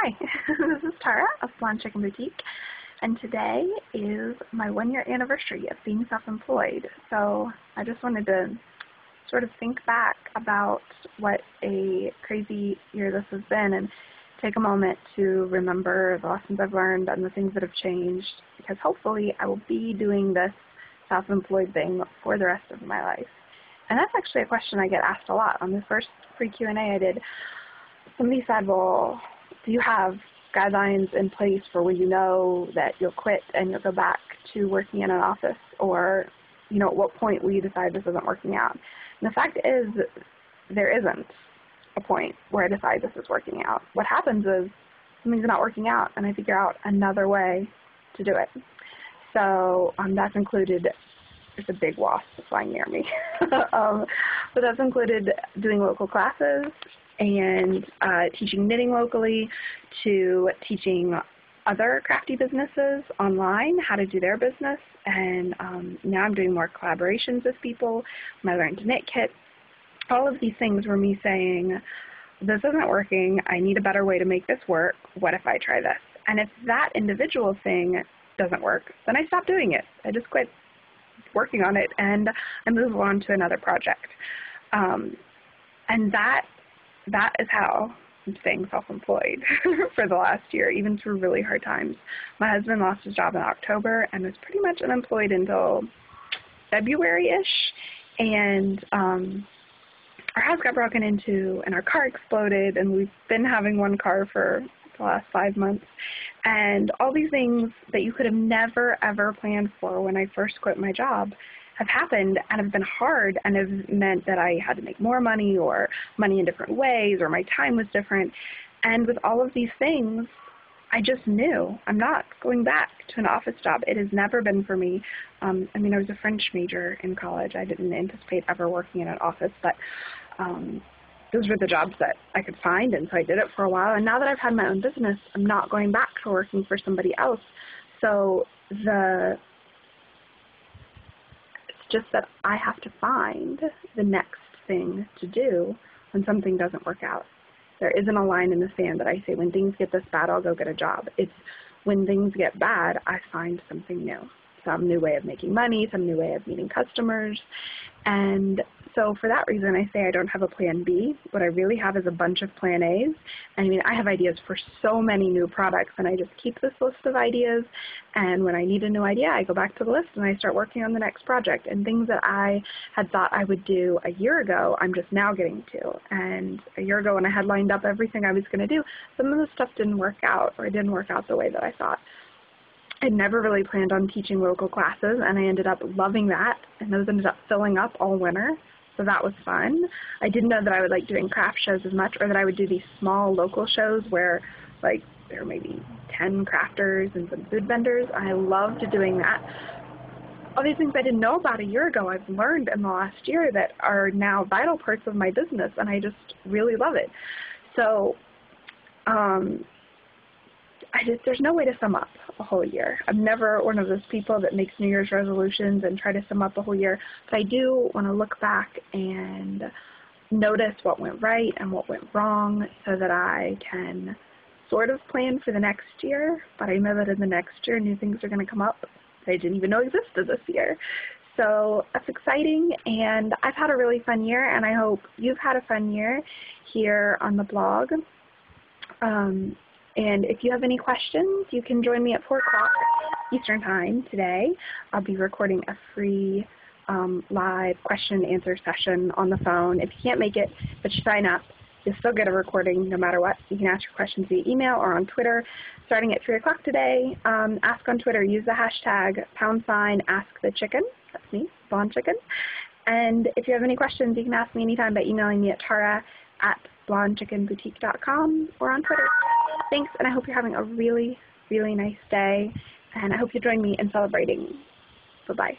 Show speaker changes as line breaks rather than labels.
Hi, this is Tara of Blonde Chicken Boutique, and today is my 1-year anniversary of being self-employed. So I just wanted to sort of think back about what a crazy year this has been and take a moment to remember the lessons I've learned and the things that have changed, because hopefully I will be doing this self-employed thing for the rest of my life. And that's actually a question I get asked a lot. On the first free Q&A I did, somebody said, well, do you have guidelines in place for when you know that you'll quit and you'll go back to working in an office? Or, you know, at what point will you decide this isn't working out? And the fact is, there isn't a point where I decide this is working out. What happens is something's not working out and I figure out another way to do it. So that's included, there's a big wasp flying near me, but that's included doing local classes and teaching knitting locally, to teaching other crafty businesses online how to do their business. And now I'm doing more collaborations with people when I learned to knit kits. All of these things were me saying, this isn't working, I need a better way to make this work, what if I try this? And if that individual thing doesn't work, then I stop doing it. I just quit working on it and I move on to another project. And that is how I'm staying self-employed for the last year, even through really hard times. My husband lost his job in October and was pretty much unemployed until February-ish. And our house got broken into and our car exploded, and we've been having one car for the last 5 months. And all these things that you could have never, ever planned for when I first quit my job have happened and have been hard and have meant that I had to make more money, or money in different ways, or my time was different. And with all of these things, I just knew I'm not going back to an office job. It has never been for me. I mean, I was a French major in college. I didn't anticipate ever working in an office, but those were the jobs that I could find, and so I did it for a while. And now that I've had my own business, I'm not going back to working for somebody else. So it's just that I have to find the next thing to do when something doesn't work out. There isn't a line in the sand that I say, when things get this bad, I'll go get a job. It's when things get bad, I find something new. Some new way of making money, some new way of meeting customers. And so for that reason, I say I don't have a plan B. What I really have is a bunch of plan A's. I mean, I have ideas for so many new products, and I just keep this list of ideas. And when I need a new idea, I go back to the list and I start working on the next project. And things that I had thought I would do a year ago, I'm just now getting to. And a year ago when I had lined up everything I was going to do, some of the stuff didn't work out, or it didn't work out the way that I thought. I never really planned on teaching local classes, and I ended up loving that, and those ended up filling up all winter, so that was fun. I didn't know that I would like doing craft shows as much, or that I would do these small local shows where, like, there were maybe 10 crafters and some food vendors. I loved doing that. All these things I didn't know about a year ago, I've learned in the last year that are now vital parts of my business, and I just really love it. So, there's no way to sum up a whole year. I'm never one of those people that makes New Year's resolutions and try to sum up a whole year, but I do want to look back and notice what went right and what went wrong so that I can sort of plan for the next year, but I know that in the next year new things are going to come up that I didn't even know existed this year. So that's exciting, and I've had a really fun year, and I hope you've had a fun year here on the blog. And if you have any questions, you can join me at 4 o'clock Eastern Time today. I'll be recording a free live question and answer session on the phone. If you can't make it, but you sign up, you'll still get a recording no matter what. You can ask your questions via email or on Twitter. Starting at 3 o'clock today, ask on Twitter. Use the hashtag #AskTheChicken. That's me, Blonde Chicken. And if you have any questions, you can ask me anytime by emailing me at tara@blondechickenboutique.com or on Twitter. Thanks, and I hope you're having a really, really nice day, and I hope you join me in celebrating. Bye-bye.